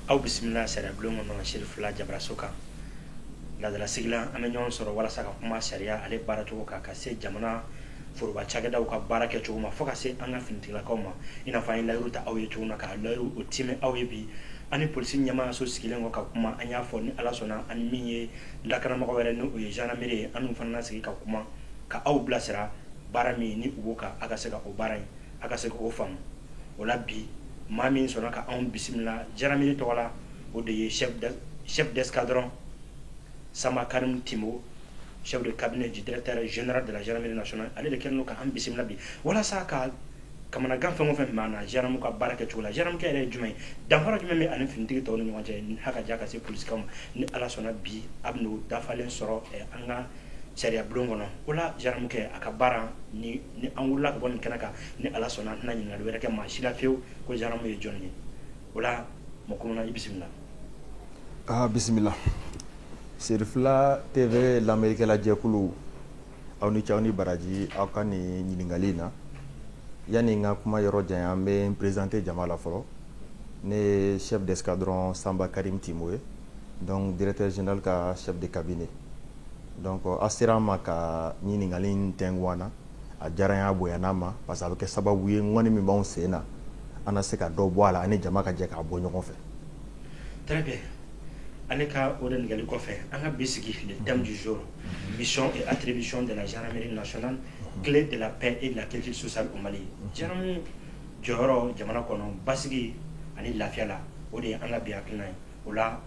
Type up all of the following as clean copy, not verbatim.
aw bisimila sariya bulon kɔnɔ seri fila jabaraso kan ladala sigila an bɛ ɲɔgɔn sɔrɔ walasa ka kuma sariya ale baaracogo kan ka se jamana foroba cakɛdaw ka baara kɛcogo ma fo ka se an ka finitigilakaw ma i n'a fɔ an ye layiru ta aw ye cogo min na ka layiru o timɛ aw ye bi ani polisi ɲɛmaayaso sigilen kɔ ka kuma an y'a fɔ ni ala sɔnna ani min ye lakaramɔgɔ wɛrɛ ni o ye gendarmerie ye an n'u fana na sigi ka kuma ka aw bilasira baara min ni u b'o kan a ka se ka o baara in a ka se k'o faamu o la bi maa min sɔnna ka anw bisimila gendarmerie tɔgɔ la o de ye chef d'escadron Samba Karim Timo, chef de cabinet du directeur général de la gendarmerie nationale ale de kɛlen don ka an bisimila bi walasa ka kamanagan fɛn o fɛn b'an na gendarme ka baara kɛcogo la gendarme yɛrɛ ye jumɛn ye danfara jumɛn bɛ ani finitigi tɔw ni ɲɔgɔn cɛ ni haka ja ka se polisikaw ma ni ala sɔnna bi a bɛ n'o dafalen sɔrɔ an ka sariya bulon kɔnɔ o la gendarme a ka baara ni an wulila ka bɔ nin kɛnɛ kan ni ala sɔnna an tɛna ɲininkali wɛrɛ kɛ maa si la fiyewu ko gendarme ye jɔn ye o la mɔgɔ kɔnɔna i bisimila. Bisimila. Serifila TV lamɛnnikɛla jɛkulu aw ni ce aw ni baraji aw ka nin ɲininkali in na yanni n ka kuma yɔrɔ janya an bɛ n présenter jama la fɔlɔ ne ye chef d'escadron Samba Karim Timo ye donc directeur général ka chef de cabinet donc a sera an ma ka ɲininkali in tɛngu an na a diyara n ye a bonyana n ma parce que a bɛ kɛ sababu ye ŋɔni min b'anw sen na an na se ka dɔ bɔ a la ani jama ka jɛ k'a bɔ ɲɔgɔn fɛ. Très bien. Ale ka o de ɲininkali kɔfɛ an ka bi sigi le thème du jour mission et attribution de la gendarmerie nationale clé de la paix et de la culture sociale au Mali. Gendarmerie jɔyɔrɔ jamana kɔnɔ basigi ani lafiya la o de ye an ka bi hakilina ye o la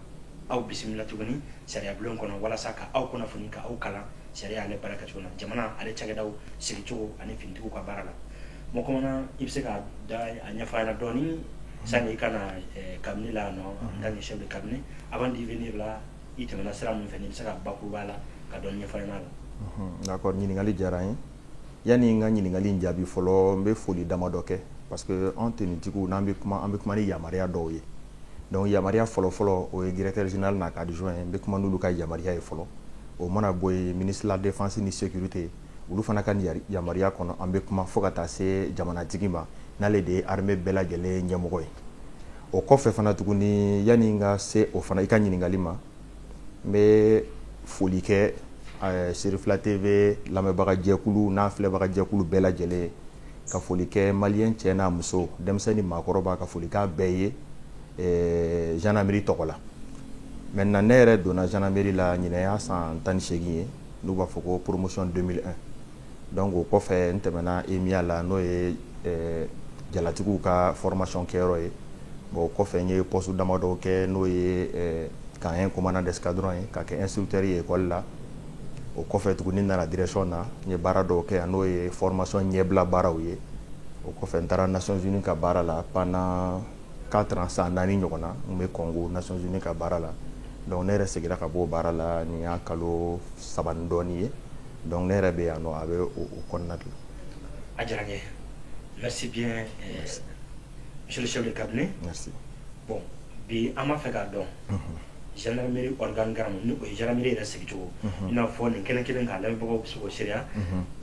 aw bisimila tuguni sariya bulon kɔnɔ walasa ka aw kunnafoni ka aw kalan sariya ale baara kɛcogo la jamana ale cakɛdaw sigicogo ani finitigiw ka baara la mɔgɔ kɔnɔna i bɛ se ka da a ɲɛfɔ an ɲɛna dɔɔni sani i kana cabinet la nɔ en tant que chef de cabinet avant d'y venir là i tɛmɛna sira min fɛ n'i bɛ se ka bakuruba la ka dɔɔni ɲɛfɔ an ɲɛna la. D'accord, ɲininkali diyara n ye yanni n ka ɲininkali in jaabi fɔlɔ n bɛ foli damadɔ kɛ parce que anw tenitigiw n'an bɛ kuma ni yamaruya dɔw ye donc yamaruya fɔlɔ-fɔlɔ o ye directeur général n'a ka adjoint n bɛ kuma n'olu ka yamaruya ye fɔlɔ o mana bɔ yen ministre de la défense ni sécurité olu fana ka yamaruya kɔnɔ an bɛ kuma fo ka taa se jamanatigi ma n'ale de ye armée bɛɛ lajɛlen ɲɛmɔgɔ ye o kɔfɛ fana tuguni yanni n ka se o fana i ka ɲininkali ma n bɛ foli kɛ Serifila TV lamɛnbaga jɛkulu n'a filɛbaga jɛkulu bɛɛ lajɛlen ka foli kɛ maliyɛn cɛ n'a muso denmisɛnnin maakɔrɔba ka foli k'a bɛɛ ye gendarmerie tɔgɔ la maintenant ne yɛrɛ donna gendarmerie la ɲinɛ y'a san 18 ye n'u b'a fɔ ko promotion 2001 donc o kɔfɛ n tɛmɛna EMIA la n'o ye jalatigiw ka formation kɛyɔrɔ ye bon o kɔfɛ n ye poste damadɔ kɛ n'o ye ka commandant d'escadron ye ka kɛ instructeur ye école la o kɔfɛ tuguni n nana direction na n ye baara dɔw kɛ n'o ye formation ɲɛbila baaraw ye o kɔfɛ n taara Nations Unies ka baara la pendant 4 ans san 4 ɲɔgɔn na n bɛ Congo Nations Unies ka baara la donc ne yɛrɛ seginna ka bɔ o baara la nin y'a kalo 3 ni dɔɔni ye donc ne yɛrɛ bɛ yan nɔ a bɛ o kɔnɔna de la. A diyara n ye merci bien monsieur le chef de cabinet. Merci. Bon bi an b'a fɛ k'a dɔn gendarmerie organigramme ni o ye gendarmerie yɛrɛ sigicogo i n'a fɔ nin kelen kelen k'a lamɛnbagaw bɛ se k'o sereya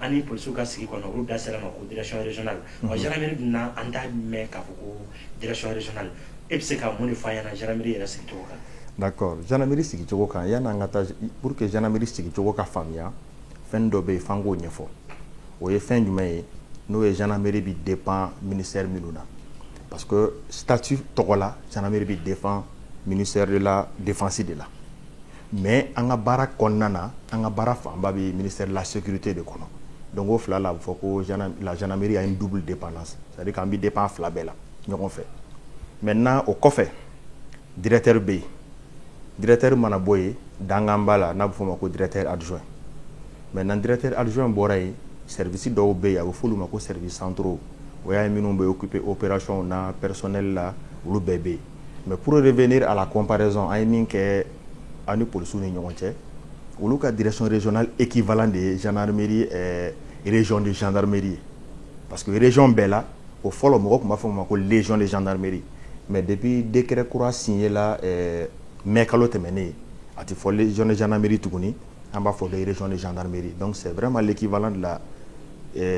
ani polisiw ka sigi kɔnɔ olu da sera ma ko direction régionale wa gendarmerie dun na an t'a mɛn k'a fɔ ko direction régionale e bɛ se ka mun de fɔ an ɲɛna gendarmerie yɛrɛ sigicogo kan. D'accord, gendarmerie sigicogo kan yanni an ka taa pour que gendarmerie sigicogo ka faamuya fɛn dɔ bɛ yen f'an k'o ɲɛfɔ o ye fɛn jumɛn ye n'o ye gendarmerie bi dépend ministère minnu na parce que statut tɔgɔ la gendarmerie bi dépend ministère de la défense de la mais an ka baara kɔnɔna na an ka baara fanba bɛ ministère de la sécurité de kɔnɔ donc o fila la a bɛ fɔ ko la gendarmerie a une double dépendance c'est à dire qu'an bɛ dépend fila bɛɛ la ɲɔgɔn fɛ maintenant o kɔfɛ directeur bɛ yen directeur mana bɔ yen dangan b'a la n'a bɛ fɔ o ma ko directeur adjoint maintenant directeur adjoint bɔra yen service dɔw bɛ yen a bɛ f'olu ma ko service centraux o y'a ye minnu bɛ occuper opération na personnel la olu bɛɛ bɛ yen mais pour revenir à la comparaison an ye min kɛ ani polisiw ni ɲɔgɔn cɛ olu ka direction régionale équivalent de ye gendarmerie région de gendarmerie parce que région bɛɛ la o fɔlɔ mɔgɔ tun b'a fɔ o ma ko légion de gendarmerie mais depuis décret kura signé la mai kalo tɛmɛnen a tɛ fɔ légion de gendarmerie tuguni an b'a fɔ de région de gendarmerie donc c'est vraiment l'équivalent de la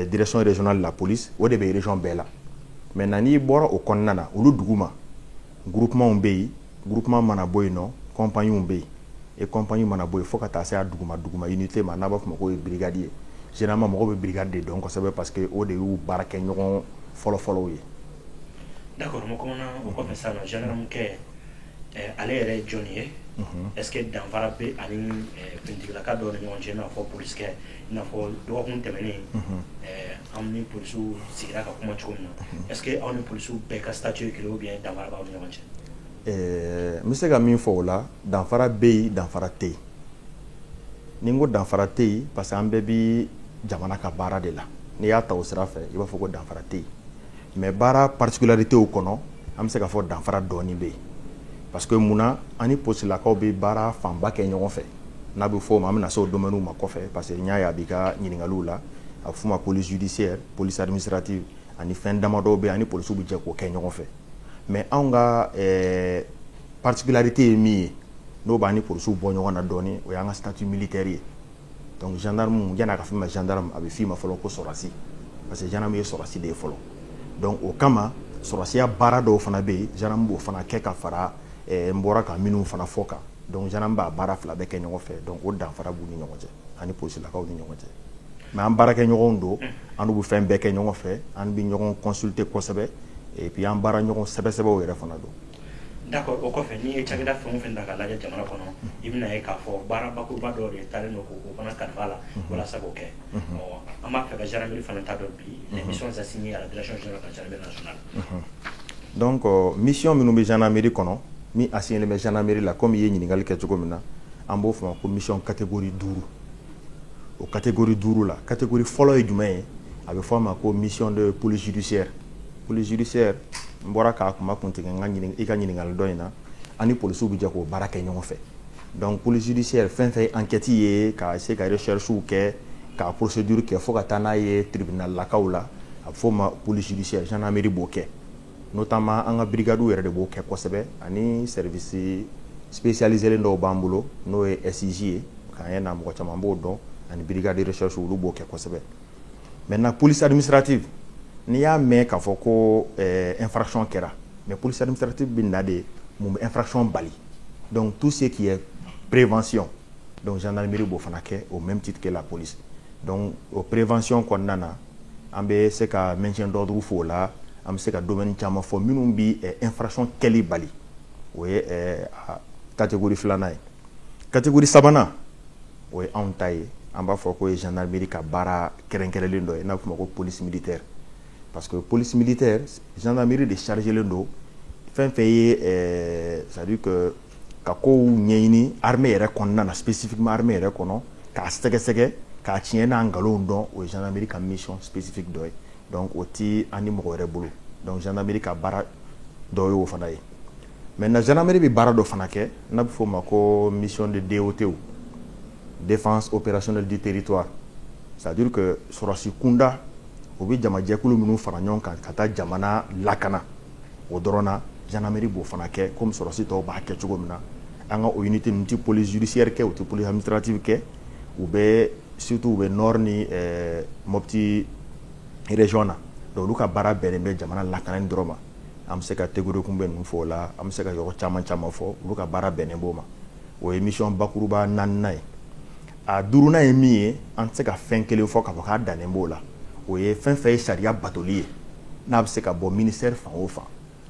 direction régionale de la police o de bɛ région bɛɛ la maintenant n'i bɔra o kɔnɔna na olu duguma groupement bɛ yen groupement mana bɔ yen nɔ compagnie bɛ yen et compagnie mana bɔ yen fo ka taa se a duguma unité ma n'a b'a fɔ ma ko brigade ye généralement mɔgɔw bɛ brigade de dɔn kosɛbɛ parce que o de y'u baara kɛ ɲɔgɔn fɔlɔfɔlɔw ye. D'accord, mo kɔnɔna o kɔfɛ sa nɔ général mun kɛ ale yɛrɛ ye jɔn ye est-ce que danfara bɛ ani finitigilaka dɔw ni ɲɔgɔn cɛ i n'a fɔ polisikɛ i n'a fɔ dɔgɔkun tɛmɛnen an ni polisiw sigira ka kuma cogo min na est-ce que aw ni polisiw bɛɛ ka statut ye kelen ou bien danfara b'aw ni ɲɔgɔn cɛ? N bɛ se ka min fɔ o la danfara bɛ yen danfara tɛ yen ni n ko danfara tɛ yen parce que an bɛɛ bi jamana ka baara de la n'i y'a ta o sira fɛ i b'a fɔ ko danfara tɛ yen mais baara particularitéw kɔnɔ an bɛ se ka fɔ danfara dɔɔni bɛ yen parce que munna an ni polisilakaw bɛ baara fanba kɛ ɲɔgɔn fɛ n'a bɛ fɔ o ma an bɛna se o domaine ma kɔfɛ parce que n y'a ye a b'i ka ɲininkaliw la a bɛ f'o ma police judiciaire police administrative ani fɛn damadɔw bɛ yen ani polisiw bɛ jɛ k'o kɛ ɲɔgɔn fɛ mais anw ka particularité ye min ye n'o b'an ni polisiw bɔ ɲɔgɔn na dɔɔni o y'an ka statut militaire ye donc gendarme yan'a ka f'i ma gendarme a bɛ f'i ma fɔlɔ ko sɔrɔdasi parce que gendarme ye sɔrɔdasi de ye fɔlɔ donc o kama sɔrɔdasiya baara dɔw fana bɛ yen gendarme b'o fana kɛ ka fara n bɔra ka minnu fana fɔ kan donc gendarme b'a baara fila bɛɛ kɛ ɲɔgɔn fɛ donc o danfara b'u ni ɲɔgɔn cɛ ani polisilakaw ni ɲɔgɔn cɛ mais an baarakɛɲɔgɔnw don an bɛ fɛn bɛɛ kɛ ɲɔgɔn fɛ an bɛ ɲɔgɔn consulter kosɛbɛ et puis an baara ɲɔgɔn sɛbɛsɛbɛw yɛrɛ fana don. D'accord, o kɔfɛ n'i ye cakɛda fɛn o fɛn ta k'a lajɛ jamana kɔnɔ i bɛna ye k'a fɔ baara bakuruba dɔ de talen don k'o fana kalifa la walasa k'o kɛ an b'a fɛ ka gendarmerie fana ta dɔn bi les missions assignées à la direction générale de la gendarmerie nationale. Donc mission minnu bɛ gendarmerie kɔnɔ min assigné bɛ gendarmerie la comme i ye ɲininkali kɛ cogo min na an b'o fɔ ko mission catégorie 5 o catégorie 5 la catégorie fɔlɔ ye jumɛn ye a bɛ fɔ a ma ko mission de police judiciaire n bɔra k'a kuma kun tigɛ i ka ɲininkali dɔ in na ani polisiw bɛ jɛ k'o baara kɛ ɲɔgɔn fɛ donc police judiciaire fɛn fɛn ye enquête ye ka se ka recherchew kɛ ka procédure kɛ fo ka taa n'a ye tribunal lakaw la a bɛ fɔ o ma police judiciaire gendarmerie b'o kɛ notamment an ka brigadiw yɛrɛ de b'o kɛ kosɛbɛ ani service spécialisé dɔw b'an bolo n'o ye SIJ ye k'an ye na mɔgɔ caman b'o dɔn ani brigade de recherche olu b'o kɛ kosɛbɛ maintenant police administrative n'i y'a mɛn k'a fɔ ko infraction kɛra mais police administrative bɛ na de mun bɛ infraction bali donc tout ce qui est prévention donc gendarmerie b'o fana kɛ au même titre que la police donc o prévention kɔnɔna na an bɛ se ka maintien d'ordre fɔ o la an bɛ se ka domaine caman fɔ minnu bɛ infraction kɛli bali o ye catégorie 2nan ye catégorie 3nan o ye anw ta ye an b'a fɔ ko ye gendarmerie ka baara kɛrɛnkɛrɛnlen dɔ ye n'a bɛ f'o ma ko police militaire parce que police militaire gendarmerie de chargé len don fɛn fɛn ye c'est-à-dire que ka kow ɲɛɲini armée yɛrɛ kɔnɔna na spécifiquement armée yɛrɛ kɔnɔ k'a sɛgɛsɛgɛ k'a tiɲɛ n'a nkalonw dɔn o ye gendarmerie ka mission spécifique dɔ ye donc o ti an ni mɔgɔ wɛrɛ bolo donc gendarmerie ka baara dɔ ye o fana ye maintenant gendarmerie bɛ baara dɔ fana kɛ n'a bɛ f'o ma ko mission de DOT défense opérationnelle du territoire c'est-à-dire que sɔrɔsi kunda o bɛ jamajɛkulu minnu fara ɲɔgɔn kan ka taa jamana lakana o dɔrɔn na gendarmerie b'o fana kɛ comme sɔrɔsi tɔw b'a kɛ cogo min na an ka o unité ninnu tɛ police judiciaire kɛ u tɛ police administrative kɛ u bɛ surtout u bɛ nord ni Mopti région na donc olu ka baara bɛnnen bɛ jamana lakanani dɔrɔn ma an bɛ se ka tegoro kunbɛn ninnu fɔ o la an bɛ se ka yɔrɔ caman caman fɔ olu ka baara bɛnnen b'o ma o ye mission bakuruba 4nan ye a 5nan ye min ye an tɛ se ka fɛn kelen fɔ k'a fɔ k'a dannen b'o la o ye fɛn fɛn ye sariya batoli ye n'a bɛ se ka bɔ ministère fan o fan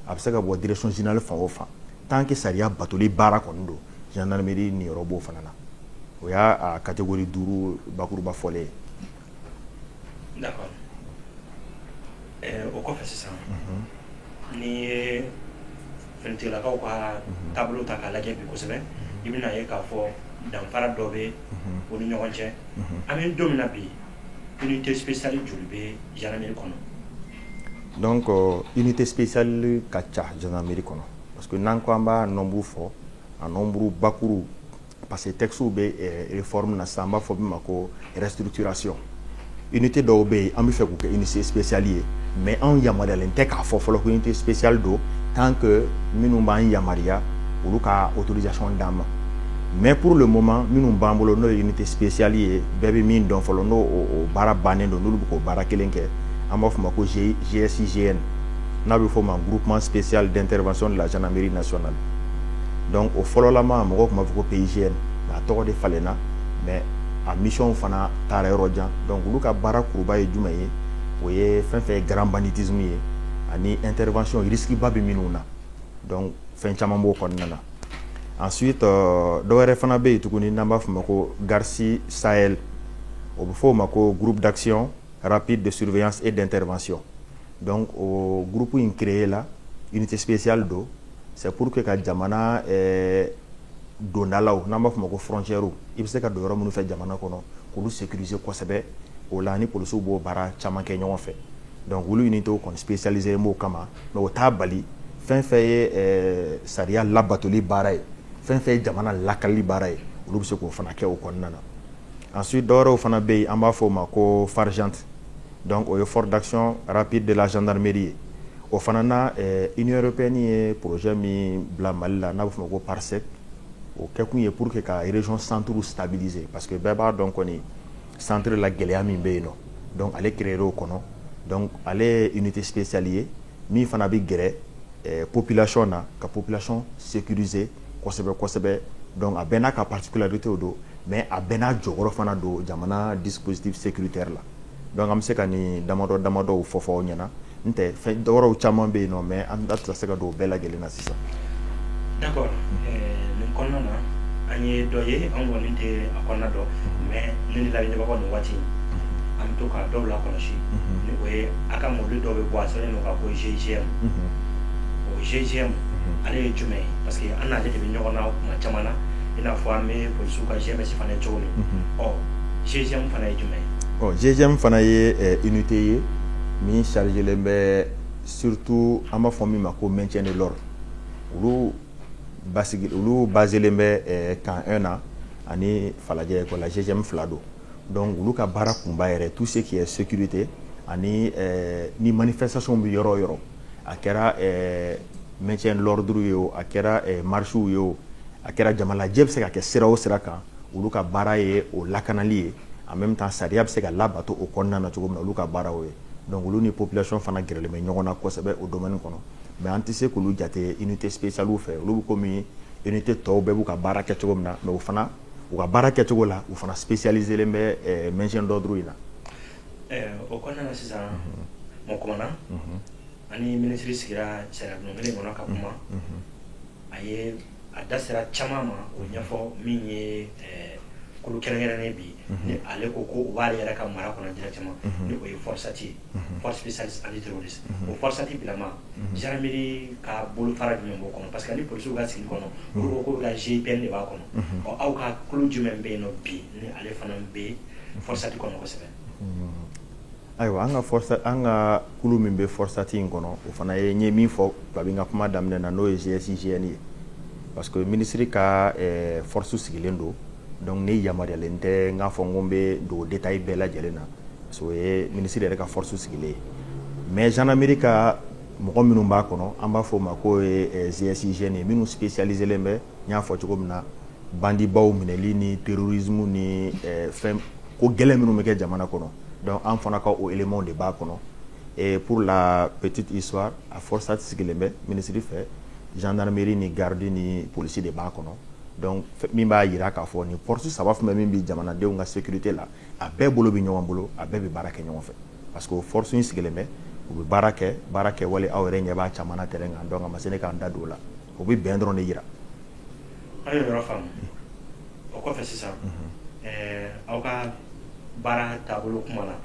a bɛ se ka bɔ direction générale fan o fan tant que sariya batoli baara kɔni don gendarmerie niyɔrɔ b'o fana na o y'a catégorie 5 bakuruba fɔlen ye. D'accord o kɔfɛ sisan n'i ye finitigilakaw ka taabolo ta k'a lajɛ bi kosɛbɛ i bɛna ye k'a fɔ danfara dɔ bɛ o ni ɲɔgɔn cɛ an bɛ don min na bi unité spéciale joli bɛ gendarmerie kɔnɔ. donc unité spéciale ka ca gendarmerie kɔnɔ parce que n'an ko an b'a nombre fɔ a nombre bakuru parce que textes bɛ réforme na sisan an b'a fɔ min ma ko restructuration unité dɔw bɛ yen an bɛ fɛ k'u kɛ unité spéciale ye mais anw yamaruyalen tɛ k'a fɔ fɔlɔ ko unité spéciale don tant que minnu b'an yamaruya olu ka autorisation d'an ma mais pour le moment minnu b'an bolo n'o ye unité spéciale ye bɛɛ bɛ min dɔn fɔlɔ n'o o baara bannen don n'olu bɛ k'o baara kelen kɛ an b'a fɔ ma ko GSIGN n'a bɛ fɔ ma groupement spécial d'intervention de la gendarmerie nationale donc o fɔlɔlama mɔgɔw tun b'a fɔ ko PIGN mais a tɔgɔ de falenna mais a mission fana taara yɔrɔ jan donc olu ka baara kuruba ye jumɛn ye o ye fɛn fɛn grand banditisme ye ani intervention risque ba bɛ minnu na donc fɛn caman b'o kɔnɔna na ensuite dɔ wɛrɛ fana bɛ yen tuguni n'an b'a fɔ ma ko Garci Sahel o bɛ fɔ o ma ko groupe d'action rapide de surveillance et d'intervention donc o groupe in créé la unité spéciale do c'est pour que ka jamana dondalaw n'an b'a fɔ ma ko frontière i bɛ se ka don yɔrɔ minnu fɛ jamana kɔnɔ k'olu sécuriser kosɛbɛ o la ni polisiw b'o baara caman kɛ ɲɔgɔn fɛ donc olu unité kɔni spécialisé m'o kama mais o t'a bali fɛn fɛn ye sariya labatoli baara ye fɛn fɛn ye jamana lakalili baara ye olu bɛ se k'o fana kɛ o kɔnɔna na ensuite dɔ wɛrɛw fana bɛ yen an b'a fɔ o ma ko FARGENT donc o ye force d'action rapide de la gendarmerie ye o fana na Union européenne ye projet min bila Mali la n'a bɛ fɔ o ma ko PARSEC o kɛkun ye pour que ka région centre stabiliser parce que bɛɛ b'a dɔn kɔni centre la gɛlɛya min bɛ yen nɔ donc ale créer o kɔnɔ donc ale ye unité spéciale ye min fana bɛ gɛrɛ population na ka population sécuriser kosɛbɛ kosɛbɛ donc a bɛɛ n'a ka particularité o don mais a bɛɛ n'a jɔyɔrɔ fana don jamana dispositif sécuritaire la donc an bɛ se ka nin damadɔw fɔ aw ɲɛna n tɛ fɛn wɛrɛw caman bɛ yen nɔ mais an tɛ se ka don o bɛɛ lajɛlen na sisan. d'accord nin kɔnɔna na an ye dɔ ye an kɔni tɛ a kɔnɔna dɔn mais ne ni lamɛnbagaw nin waati an bɛ to ka dɔw lakɔlɔsi ni o ye a ka mobili dɔw bɛ bɔ a sɛbɛnnen don ka bɔ GIGN o GIGN ale ye jumɛn ye parce que an n'ale de bɛ ɲɔgɔn na kuma caman na i n'a fɔ an bɛ polisiw ka GMS fana ye cogo min GIGN fana ye jumɛn ye. GIGN fana ye unité ye min chargelen bɛ surtout an b'a fɔ min ma ko maintien de l'ordre olu baselen bɛ camp 1 na ani Falajɛ école la GIGN 2 don donc olu ka baara kunba yɛrɛ tout ce qui est sécurité ani ni manifestation bɛ yɔrɔ o yɔrɔ a kɛra maintien de l'ordre ye o a kɛra marche ye o a kɛra jamalajɛ bɛ se ka kɛ sira o sira kan olu ka baara ye o lakanali ye en même temps sariya bɛ se ka labato o kɔnɔna na cogo min na olu ka baara o ye donc olu ni population fana gɛrɛlen bɛ ɲɔgɔn na kosɛbɛ o domaine kɔnɔ mais an tɛ se k'olu jate unité spéciale fɛ olu bɛ komi unité tɔw bɛɛ b'u ka baara kɛ cogo min na mais o fana u ka baara kɛcogo la u fana spécialisé len bɛ maintien d'ordre in na. o kɔnɔna na sisan mɔgɔ kumana ani ministre sigira sariya bulon kelen kɔnɔ ka kuma a ye a da sera caman ma o ɲɛfɔ min ye kolo kɛrɛnkɛrɛnnen bi ni ale ko ko u b'ale yɛrɛ ka mara kɔnɔ directement ni o ye forçati force spécialiste antiterroriste o forçati bilama gendarmerie ka bolofara jumɛn b'o kɔnɔ parce que ani polisiw ka sigi kɔnɔ olu ko k'olu ka GIGN de b'a kɔnɔ aw ka kolo jumɛn bɛ yen nɔ bi ni ale fana bɛ forçati kɔnɔ kosɛbɛ. ayiwa an ka kulu min bɛ forçati in kɔnɔ o fana ye n ye min fɔ kabi n ka kuma daminɛ na n'o ye GIGN ye parce que ministre ka force sigilen don donc ne yamaruyalen tɛ n k'a fɔ n ko n bɛ don détail bɛɛ lajɛlen na parce que o ye ministre yɛrɛ ka force sigilen ye mais gendarmerie ka mɔgɔ minnu b'a kɔnɔ an b'a fɔ o ma ko GIGN ye minnu spécialisé len bɛ n y'a fɔ cogo min na bandibaw minɛli ni terrorisme ni fɛn ko gɛlɛn minnu bɛ kɛ jamana kɔnɔ donc an fana ka o éléments de b'a kɔnɔ et pour la petite histoire a forçati sigilen bɛ ministre fɛ gendarmerie ni garde ni policier de b'a kɔnɔ donc min b'a yira k'a fɔ ni force saba fɛn min bɛ jamanadenw ka sécurité la a bɛɛ bolo bɛ ɲɔgɔn bolo a bɛɛ bɛ baara kɛ ɲɔgɔn fɛ parce que o force in sigilen bɛ u bɛ baara kɛ wale aw yɛrɛ ɲɛ b'a caman na terrain kan donc a ma se ne k'an da don o la o bɛ bɛn dɔrɔn de yira. an ye yɔrɔ faamu o kɔfɛ sisan aw ka baara taabolo kuma na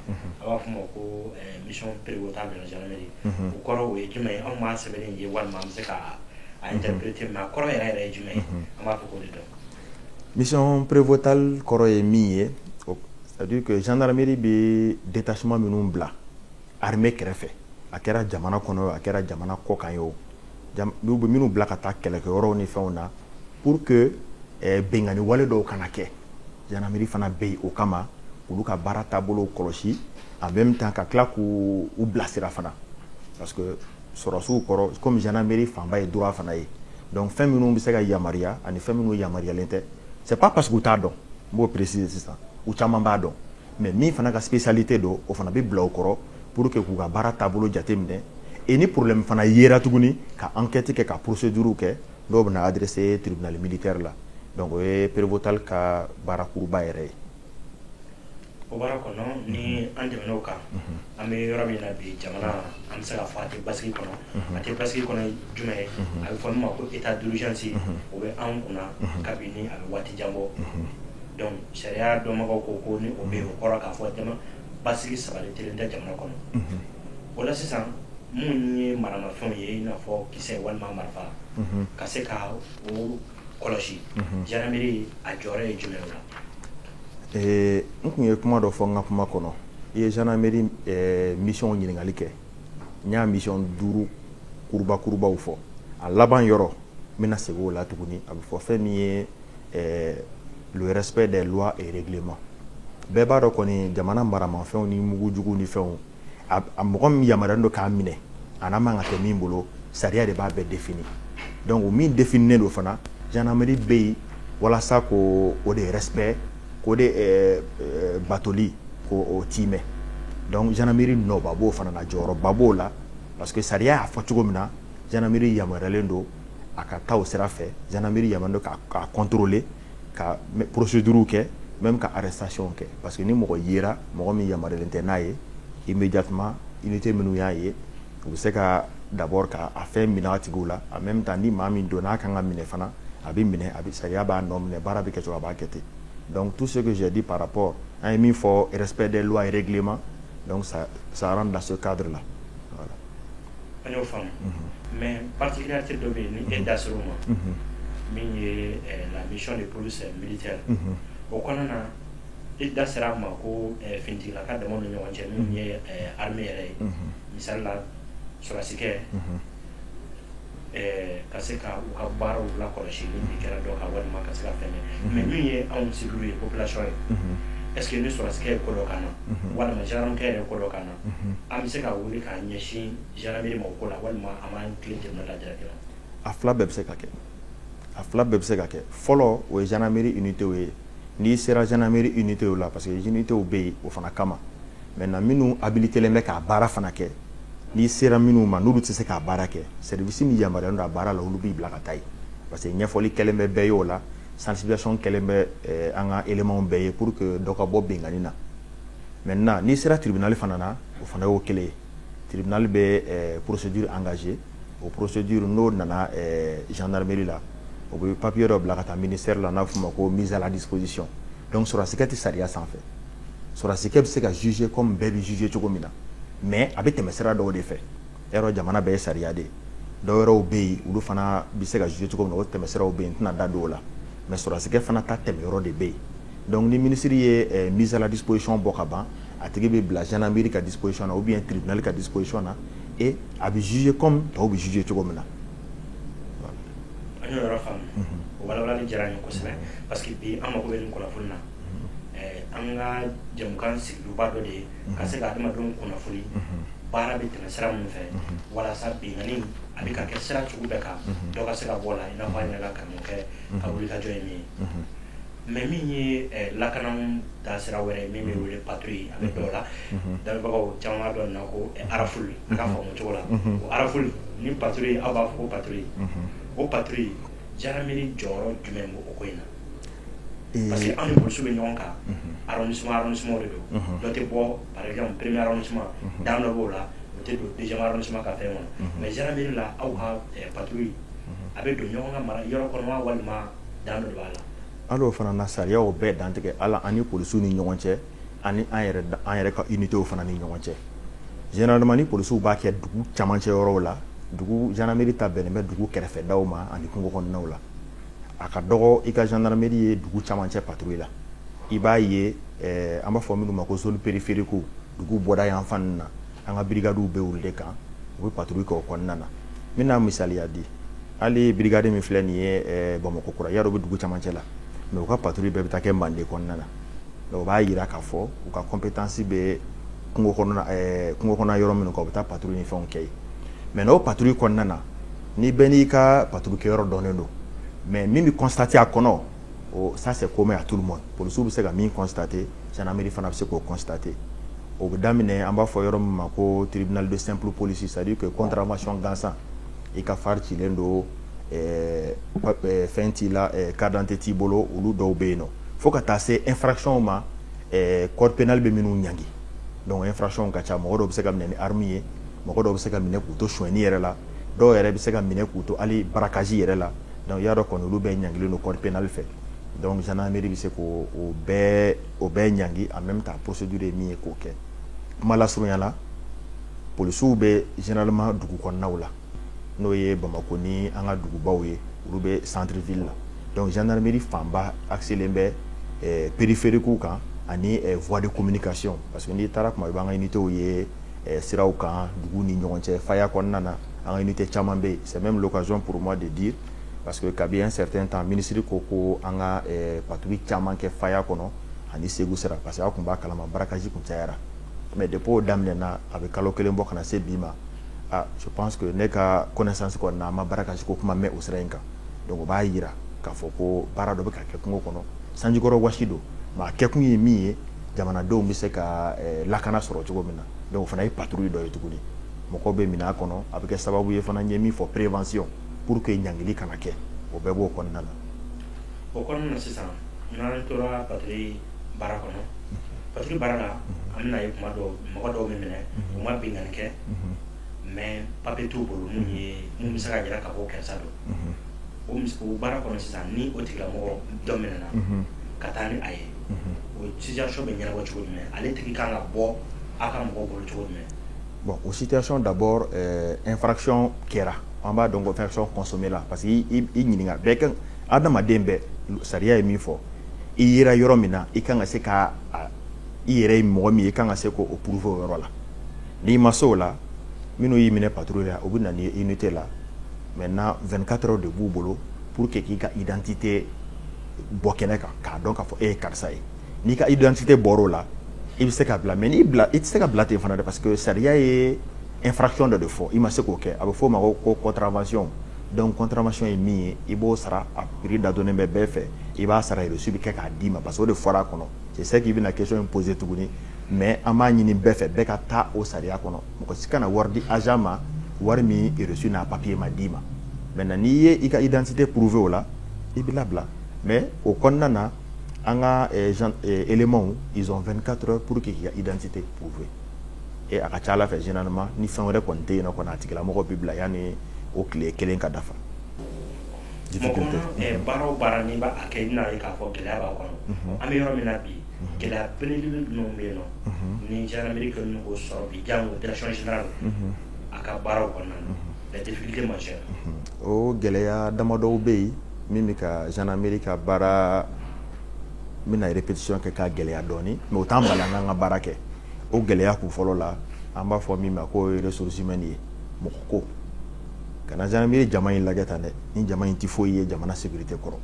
a b'a fɔ o ma ko mission prévotable de la gendarmerie o kɔrɔ o ye jumɛn ye anw b'a sɛbɛnni ye walima an bɛ se ka interpréter mais a kɔrɔ yɛrɛ ye jumɛn ye an b'a fɔ k'o de dɔn. mission prévotable kɔrɔ ye min ye c'est à dire que gendarmerie bɛ détachement minnu bila armée kɛrɛfɛ a kɛra jamana kɔnɔ a kɛra jamana kɔ kan ye o n'u bɛ minnu bila ka taa kɛlɛkɛyɔrɔw ni fɛnw na pour que bɛnkanni wale dɔw kana kɛ gendarmerie fana bɛ yen o kama olu ka baara taabolo kɔlɔsi en même temps ka tila k'u bilasira fana parce que sɔrɔsiw kɔrɔ comme gendarmerie fanba ye droit fana ye donc fɛn minnu bɛ se ka yamaruya ani fɛn minnu yamaruyalen tɛ c'est pas parce que u t'a dɔn n b'o préciser sisan u caman b'a dɔn mais min fana ka spécialité don o fana bɛ bila o kɔrɔ pour que k'u ka baara taabolo jateminɛ et ni problème fana yera tuguni ka enquête kɛ ka procédure kɛ dɔw bɛna adressé tribunal militaire la donc o ye prévôtal ka baarakuruba yɛrɛ ye. O baara kɔnɔ ni an tɛmɛn'o kan an bɛ yɔrɔ min na bi jamana an bɛ se ka fɔ a tɛ basigi kɔnɔ a tɛ basigi kɔnɔ jumɛn ye a bɛ fɔ min ma ko état d'urgence o bɛ an kunna kabini a bɛ waati jan bɔ donc sariya dɔnbagaw ko ni o bɛ yen o kɔrɔ k'a fɔ jama basigi sabalilen tɛ jamana kɔnɔ o la sisan mun ye maramafɛnw ye i n'a fɔ kisɛ walima marifa ka se ka o kɔlɔsi gendarmerie a jɔyɔrɔ ye jumɛn o la. N kun ye kuma dɔ fɔ n ka kuma kɔnɔ i ye gendarmerie mission ɲininkali kɛ n y'a mission 5 kurubakurubaw fɔ a laban yɔrɔ n bɛna segin o la tuguni a bɛ fɔ fɛn min ye le respect des lois et règlements bɛɛ b'a dɔn kɔni jamana maramafɛnw ni mugujugu ni fɛnw a mɔgɔ min yamaruyalen don k'a minɛ a n'a man ka kɛ min bolo sariya de b'a bɛɛ défini donc min défininen don fana gendarmerie bɛ yen walasa ko o de respect ko de batoli ko o timɛ donc gendarmerie nɔba b'o fana na jɔyɔrɔba b'o la parce que sariya y'a fɔ cogo min na gendarmerie yamaruyalen don a ka taa o sira fɛ gendarmerie yamaruyalen don k'a contrôler ka procédure kɛ même ka arrestation kɛ parce que ni mɔgɔ yera mɔgɔ min yamaruyalen tɛ n'a ye immédiatement unité minnu y'a ye u bɛ se ka d'abord ka a fɛn minɛ a tigiw la en même temps ni maa min don n'a kan ka minɛ fana a bɛ minɛ a bɛ sariya b'a nɔ minɛ baara bɛ kɛ cogo a b'a kɛ ten. Donc tout ce que j'ai dit par rapport à un respect des lois et règlements, donc ça rentre dans ce cadre-là. Voilà. Mais particularité de l'État sur moi, la mission de police militaire. Au Canada, l'État sera mako finti la carte de mon numéro armée misal la sur la sécurité. Ka se ka u ka baaraw lakɔlɔsi ni kɛra dɔ ka walima ka se ka fɛn mais min ye anw civil ye population ye est ce que ni sɔrɔsikɛ ye ko dɔ kan na walima gendarmerie yɛrɛ ko dɔ kan na an bɛ se ka wuli k'a ɲɛsin gendarmerie ma o ko la walima an b'an tilen tribunal la directement. A fila bɛɛ bɛ se ka kɛ a fila bɛɛ bɛ se ka kɛ fɔlɔ o ye gendarmerie unité ye n'i sera gendarmerie unité la parce que unité bɛ yen o fana kama maintenant minnu habilitelen bɛ k'a baara fana kɛ n'i sera minnu ma n'olu tɛ se k'a baara kɛ service min yamaruyalen don a baara la olu b'i bila ka taa yen parce que ɲɛfɔli kɛlen bɛ bɛɛ ye o la sensibilisation kɛlen bɛ an ka éléments bɛɛ ye pour que dɔ ka bɔ bengani na maintenant n'i sera tribunal fana na o fana y'o kelen ye tribunal bɛ procédure engagée o procédure n'o nana gendarmerie la o bɛ papier dɔ bila ka taa ministère la n'a fɔ o ma ko mise à la disposition donc sɔrɔsikɛ tɛ sariya sanfɛ sɔrɔsikɛ bɛ se ka juger comme bɛɛ bɛ juger cogo min na mais a bɛ tɛmɛ sira dɔw de fɛ yɔrɔ jamana bɛɛ ye sariya de dɔw wɛrɛw bɛ yen olu fana bɛ se ka juger cogo min na o tɛmɛ siraw bɛ yen n tɛna da don o la mais sɔrɔsikɛ fana ta tɛmɛ yɔrɔ de bɛ yen donc ni ministre ye mise à la disposition bɔ ka ban a tigi bɛ bila gendarmerie ka disposition na ou bien tribunal ka disposition na et a bɛ juger comme tɔw bɛ juger cogo min na. An y'o yɔrɔ faamu o walawalali diyara n ye kosɛbɛ parce que bi an mago bɛ nin kunnafoni na an ka jɛmukan sigiluba dɔ de ye ka se ka adamadenw kunnafoni baara bɛ tɛmɛ sira min fɛ walasa bengani a bɛ ka kɛ sira cogo bɛɛ kan dɔ ka se ka bɔ la i n'a fɔ an yɛrɛ ka karamɔgɔkɛ ka wulikajɔ ye min ye mais min ye lakanaw ta sira wɛrɛ ye min bɛ wele patrouille a bɛ dɔw la lamɛnbagaw caman b'a dɔn nin na ko arafuli a ka faamu cogo la o arafuli ni patrouille aw b'a fɔ ko patrouille o patrouille gendarmerie jɔyɔrɔ jumɛn b'o o ko in na parce que an ni polisiw bɛ ɲɔgɔn kan arrondissement de don dɔ tɛ bɔ par exemple premier arrondissement dan dɔ b'o la o tɛ don deuxième arrondissement ka fɛn kɔnɔ mais gendarmerie la aw ka patrouille a bɛ don ɲɔgɔn ka mara yɔrɔ kɔnɔ wa walima dan dɔ de b'a la. Hali o fana na sariyaw bɛɛ dantigɛ ala ani polisiw ni ɲɔgɔn cɛ ani an yɛrɛ ka unitéw fana ni ɲɔgɔn cɛ généralement ni polisiw b'a kɛ dugu camancɛ yɔrɔw la dugu gendarmerie ta bɛnnen bɛ dugu kɛrɛfɛdaw ma ani kungo kɔnɔnaw la a ka dɔgɔ i ka gendarmerie ye dugu camancɛ patrouille la i b'a ye an b'a fɔ minnu ma ko zone périphérique dugu bɔda yan fan na an ka brigadiw bɛ olu de kan u bɛ patrouille kɛ o kɔnɔna na n bɛna misaliya di hali brigade min filɛ nin ye Bamakɔ kura yarɔ u bɛ dugu camancɛ la mais u ka patrouille bɛɛ bɛ taa kɛ Mande kɔnɔna na donc o b'a yira k'a fɔ u ka compétence bɛ kungo kɔnɔna yɔrɔ minnu kan u bɛ taa patrouille ni fɛnw kɛ yen mais n'o patrouille kɔnɔna na ni bɛɛ n'i ka patrouille kɛyɔrɔ dɔnnen don mais min bɛ constater a kɔnɔ ça c'est commun à tout le monde policiw bɛ se ka min constater gendarmerie fana bɛ se k'o constater o bɛ daminɛ an b'a fɔ yɔrɔ min ma ko tribunal de simple police c'est à dire que contravention gansan i ka fari cilen don fɛn t'i la carte d'identité t'i bolo olu dɔw bɛ yen nɔ fo ka taa se infraction ma code pénal bɛ minnu ɲangi donc infraction ka ca mɔgɔ dɔw bɛ se ka minɛ ni arme ye mɔgɔ dɔw bɛ se ka minɛ k'u to suɲɛni yɛrɛ la dɔw yɛrɛ bɛ se ka minɛ k'u to hali braquage yɛrɛ la donc i y'a dɔn kɔni olu bɛɛ ɲangilen don code pénal fɛ donc gendarmerie bɛ se k'o bɛɛ ɲangi en même temps procédure ye min ye k'o kɛ kuma lasurunya la polisiw bɛ généralement dugu kɔnɔnaw la n'o ye Bamako ni an ka dugubaw ye olu bɛ centre ville la donc gendarmerie fanba axelen bɛ périphérique kan ani voie de communication parce que n'i taara kuma i b'an ka unitéw ye siraw kan dugu ni ɲɔgɔn cɛ faya kɔnɔna na an ka unité caman bɛ yen c'est même l'occasion pour moi de dire parce que kabi un certain temps ministre ko an ka patrouille caman kɛ faya kɔnɔ ani Segu sira parce que a tun b'a kalama braquage kun cayara mais depuis o daminɛna a bɛ kalo kelen bɔ ka na se bi ma je pense que ne ka connaissance kɔni na an ma braquage ko kuma mɛn o sira in kan donc o b'a yira k'a fɔ ko baara dɔ bɛ ka kɛ kungo kɔnɔ sanjikɔrɔ wɔsi don mais a kɛkun ye min ye jamanadenw bɛ se ka lakana sɔrɔ cogo min na donc o fana ye patrouille dɔ ye tuguni mɔgɔw bɛ minɛ a kɔnɔ a bɛ kɛ sababu ye fana n ye min fɔ prévention pour que ɲangili kana kɛ o bɛɛ b'o kɔnɔna la o kɔnɔna na sisan n'an tora patrouille baara kɔnɔ patrouille baara la an bɛna ye kuma dɔw mɔgɔ dɔw bɛ minɛ u ma bingani kɛ mais papier t'u bolo mun bɛ se ka jira k'a fɔ kɛrisa don o baara kɔnɔ sisan ni o tigilamɔgɔ dɔ minɛna ka taa ni a ye o situation bɛ ɲɛnabɔ cogo jumɛn ale tigi kan ka bɔ a ka mɔgɔw bolo cogo jumɛn bon o situation d'abord infraction kɛra an b'a dɔn ko infraction consommée la parce que i ɲininka bɛɛ kan adamaden bɛɛ sariya ye min fɔ i yera yɔrɔ min na i kan ka se ka i yɛrɛ ye mɔgɔ min ye i kan ka se k'o prouver o yɔrɔ la n'i ma se o la minnu y'i minɛ patrouille la u bɛ na ni unité la maintenant 24 heures de b'u bolo pour que k'i ka identité bɔ kɛnɛ kan k'a dɔn k'a fɔ e ye karisa ye n'i ka identité bɔr'o la i bɛ se ka bila mais n'i bila i tɛ se ka bila ten fana dɛ parce que sariya ye infraction dɔ de fɔ i ma se k'o kɛ a bɛ fɔ o ma ko contravention donc contravention ye min ye i b'o sara a prix dadɔnnen bɛ bɛɛ fɛ i b'a sara reçu bɛ kɛ k'a d'i ma parce que o de fɔra a kɔnɔ c'est ça k'i bɛna question in poser tuguni mais an b'a ɲini bɛɛ fɛ bɛɛ ka taa o sariya kɔnɔ mɔgɔ si kana wari di agent ma wari min reçu n'a papier ma d'i ma maintenant n'i ye i ka identité prouver o la i bɛ labila mais o kɔnɔna na an ka éléments ils ont 24 heures pour k'i ka identité prouver et a ka ca ala fɛ généralement ni fɛn wɛrɛ kɔni tɛ yen nɔ kɔni a tigilamɔgɔ bɛ bila yanni o tile kelen ka dafa. mɔgɔ baara o baara n'i b'a kɛ i bɛna ye k'a fɔ gɛlɛya b'a kɔnɔ an bɛ yɔrɔ min na bi gɛlɛya belebele ninnu bɛ yen nɔ ni gendarmerie kɛlen don k'o sɔrɔ bi jango direction générale a ka baaraw kɔnɔna na les difficultés majeures o gɛlɛya damadɔw bɛ yen min bɛ ka gendarmerie ka baara n bɛna répétition kɛ k'a gɛlɛya dɔɔni mais o t'an bali an k'an ka baara kɛ o gɛlɛya kun fɔlɔ la an b'a fɔ min ma ko ressources humaines ye mɔgɔ ko kana gendarmerie jama in lajɛ tan dɛ ni jama in tɛ foyi ye jamana sécurité kɔrɔ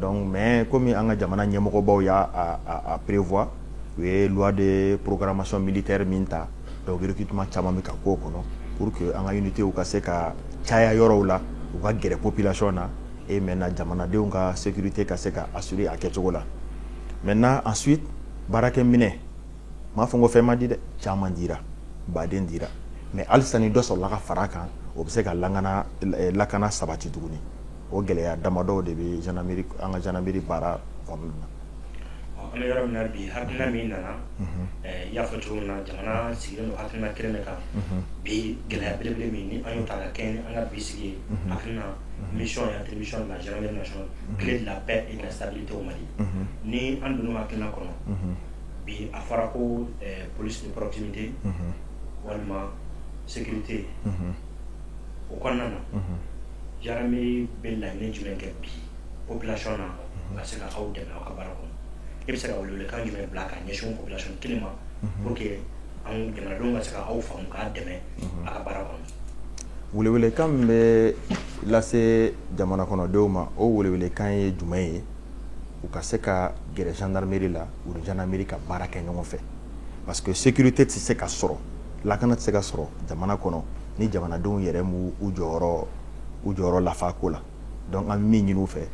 donc mais komi an ka jamana ɲɛmɔgɔbaw y'a prévoir u ye loi de programmation militaire min ta donc recrutement caman bɛ ka k'o kɔnɔ pour que an ka unitéw ka se ka caya yɔrɔw la u ka gɛrɛ population na et maintenant jamanadenw ka sécurité ka se ka assurer a kɛcogo la maintenant ensuite baarakɛminɛ m'a fɔ n ko fɛn ma di dɛ caman dira baden dira mais halisa ni dɔ sɔrɔla ka fara kan o bɛ se ka lakana sabati tuguni o gɛlɛya damadɔw de bɛ gendarmerie an ka gendarmerie baara kɔnɔna na. an bɛ yɔrɔ min na bi hakilina min nana i y'a fɔ cogo min na jamana sigilen don hakilina kelen de kan bi gɛlɛya belebele min ni an y'o ta ka kɛ an ka bi sigi ye hakilina mission et attribution de la gendarmerie nationale clé de la paix et de la stabilité au Mali ni an donn'o hakilina kɔnɔ bi a fɔra ko police de proximité walima sécurité o kɔnɔna na gendarmerie bɛ laɲini jumɛn kɛ bi population na ka se ka aw dɛmɛ aw ka baara kɔnɔ i bɛ se ka welewelekan jumɛn bila ka ɲɛsin population kelen ma pour que an jamanadenw ka se ka aw faamu k'a dɛmɛ a ka baara kɔnɔ. welewelekan min bɛ lase jamana kɔnɔdenw ma o welewelekan ye jumɛn ye u ka se ka gɛrɛ gendarmerie la u ni gendarmerie ka baara kɛ ɲɔgɔn fɛ parce que sécurité tɛ se ka sɔrɔ lakana tɛ se ka sɔrɔ jamana kɔnɔ ni jamanadenw yɛrɛ m'u jɔyɔrɔ lafa ko la donc an bɛ min ɲini u fɛ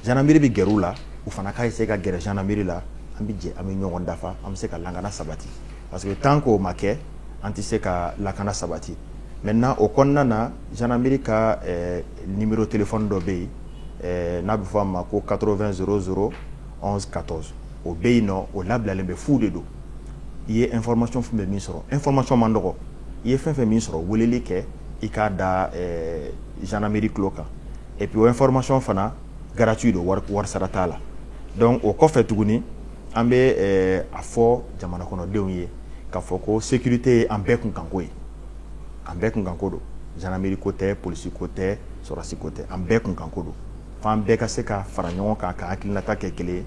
gendarmerie bɛ gɛrɛ u la u fana ka essayer ka gɛrɛ gendarmerie la an bɛ jɛ an bɛ ɲɔgɔn dafa an bɛ se ka lakana sabati parce que tant qu'o ma kɛ an tɛ se ka lakana sabati maintenant au kɔnɔna na gendarmerie ka numéro téléphone dɔ bɛ yen n'a bɛ fɔ a ma ko 80 00 11 14 o bɛ yen nɔ o labilalen bɛ fu de don i ye information fɛn fɛn min sɔrɔ information man dɔgɔ i ye fɛn fɛn min sɔrɔ weleli kɛ i k'a da gendarmerie tulo kan et puis o information fana gratuit don wari sara t'a la donc o kɔfɛ tuguni an bɛ a fɔ jamana kɔnɔdenw ye k'a fɔ ko sécurité an bɛɛ kun kanko ye an bɛɛ kun kanko don gendarmerie ko tɛ polisi ko tɛ sɔrɔsi ko tɛ an bɛɛ kun kanko don f'an bɛɛ ka se ka fara ɲɔgɔn kan ka hakilinata kɛ kelen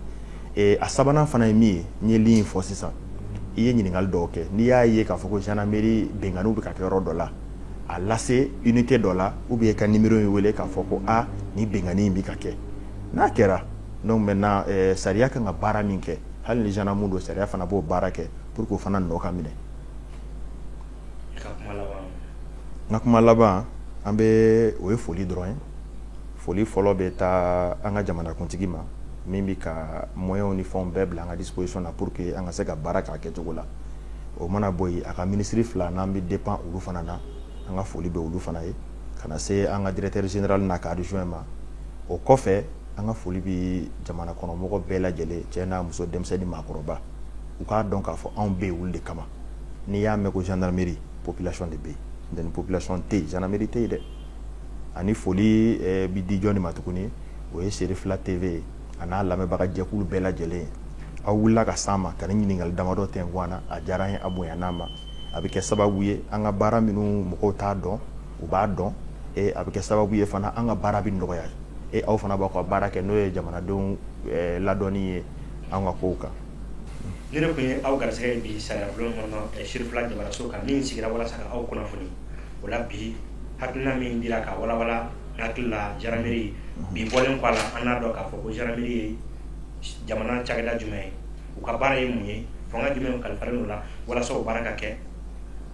ye a sabanan fana ye min ye n ye ligne fɔ sisan i ye ɲininkali dɔw kɛ n'i y'a ye k'a fɔ ko gendarmerie benganiw bɛ ka kɛ yɔrɔ dɔ la a lase unité dɔ la ou bien ka numéro in wele k'a fɔ ko ni bengani in bɛ ka kɛ n'a kɛra donc maintenant sariya kan ka baara min kɛ hali ni gendarme don sariya fana b'o baara kɛ pour que o fana nɔ ka minɛ. n ka kuma laban an bɛ o ye foli dɔrɔn ye foli fɔlɔ bɛ taa an ka jamanakuntigi ma min bɛ ka moyens ni fɛnw bɛɛ bila an ka disposition na pour que an ka se ka baara k'a kɛcogo la o mana bɔ yen a ka ministre fila n'an bɛ dépend olu fana na an ka foli bɛ olu fana ye ka na se an ka directeur général n'a ka adjoint ma o kɔfɛ an ka foli bɛ jamana kɔnɔmɔgɔ bɛɛ lajɛlen cɛ n'a muso denmisɛnnin maakɔrɔba u k'a dɔn k'a fɔ anw bɛ yen olu de kama n'i y'a mɛn ko gendarmerie population de bɛ yen n'o tɛ ni population tɛ yen gendarmerie tɛ yen dɛ ani foli bɛ di jɔn de ma tuguni o ye Serifila TV a n'a lamɛnbaga jɛkulu bɛɛ lajɛlen ye aw wulila ka s'an ma ka ni ɲininkali damadɔ tɛnku an na a diyara an ye a bonyana ma a bɛ kɛ sababu ye an ka baara minnu mɔgɔw t'a dɔn u b'a dɔn a bɛ kɛ sababu ye fana an ka baara bɛ nɔgɔya aw fana b'aw ka baara kɛ n'o ye jamanadenw ladɔnni ye an ka kow kan. ni ne kun ye aw garisɛgɛ bi sariya bulon kɔnɔ Serifila Jabaraso kan min sigira walasa ka aw kunnafoni o la bi hakilina min dira ka walawala hakili la gendarmerie bi bɔlen kɔ a la an n'a dɔn k'a fɔ ko gendarmerie ye jamana cakɛda jumɛn ye u ka baara ye mun ye fanga jumɛn kalifalen o la walasa o baara ka kɛ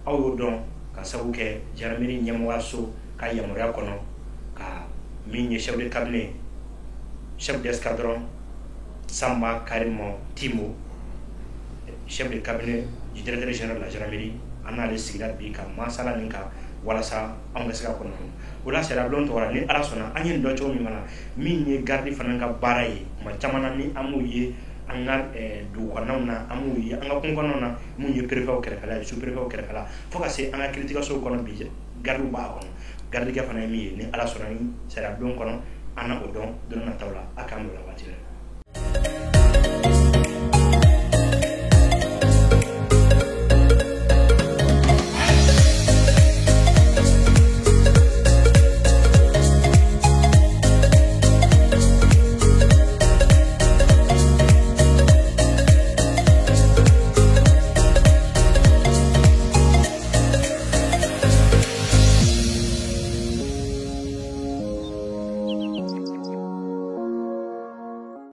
aw y'o dɔn ka sababu kɛ gendarmerie ɲɛmɔgɔyaso ka yamaruya kɔnɔ ka min ye chef de cabinet chef d'escadron Samba Karimo Timo chef de cabinet du directeur général de la gendarmerie an n'ale sigira bi ka masala nin kan walasa anw ka se ka kunnafoni o la sariya bulon tɔgɔ la ni ala sɔnna an ye nin dɔn cogo min fana min ye gardi fana ka baara ye tuma caman na ni an m'u ye an ka dugu kɔnɔnaw na an m'u ye an ka kungo kɔnɔnaw na mun ye préfet kɛrɛfɛla ye sous-préfet kɛrɛfɛla fo ka se an ka critiquaso kɔnɔ bi gardiw b'a kɔnɔ gardikɛ fana ye min ye ni ala sɔnna ni sariya bulon kɔnɔ an na o dɔn don nataw la a k'an bila waati la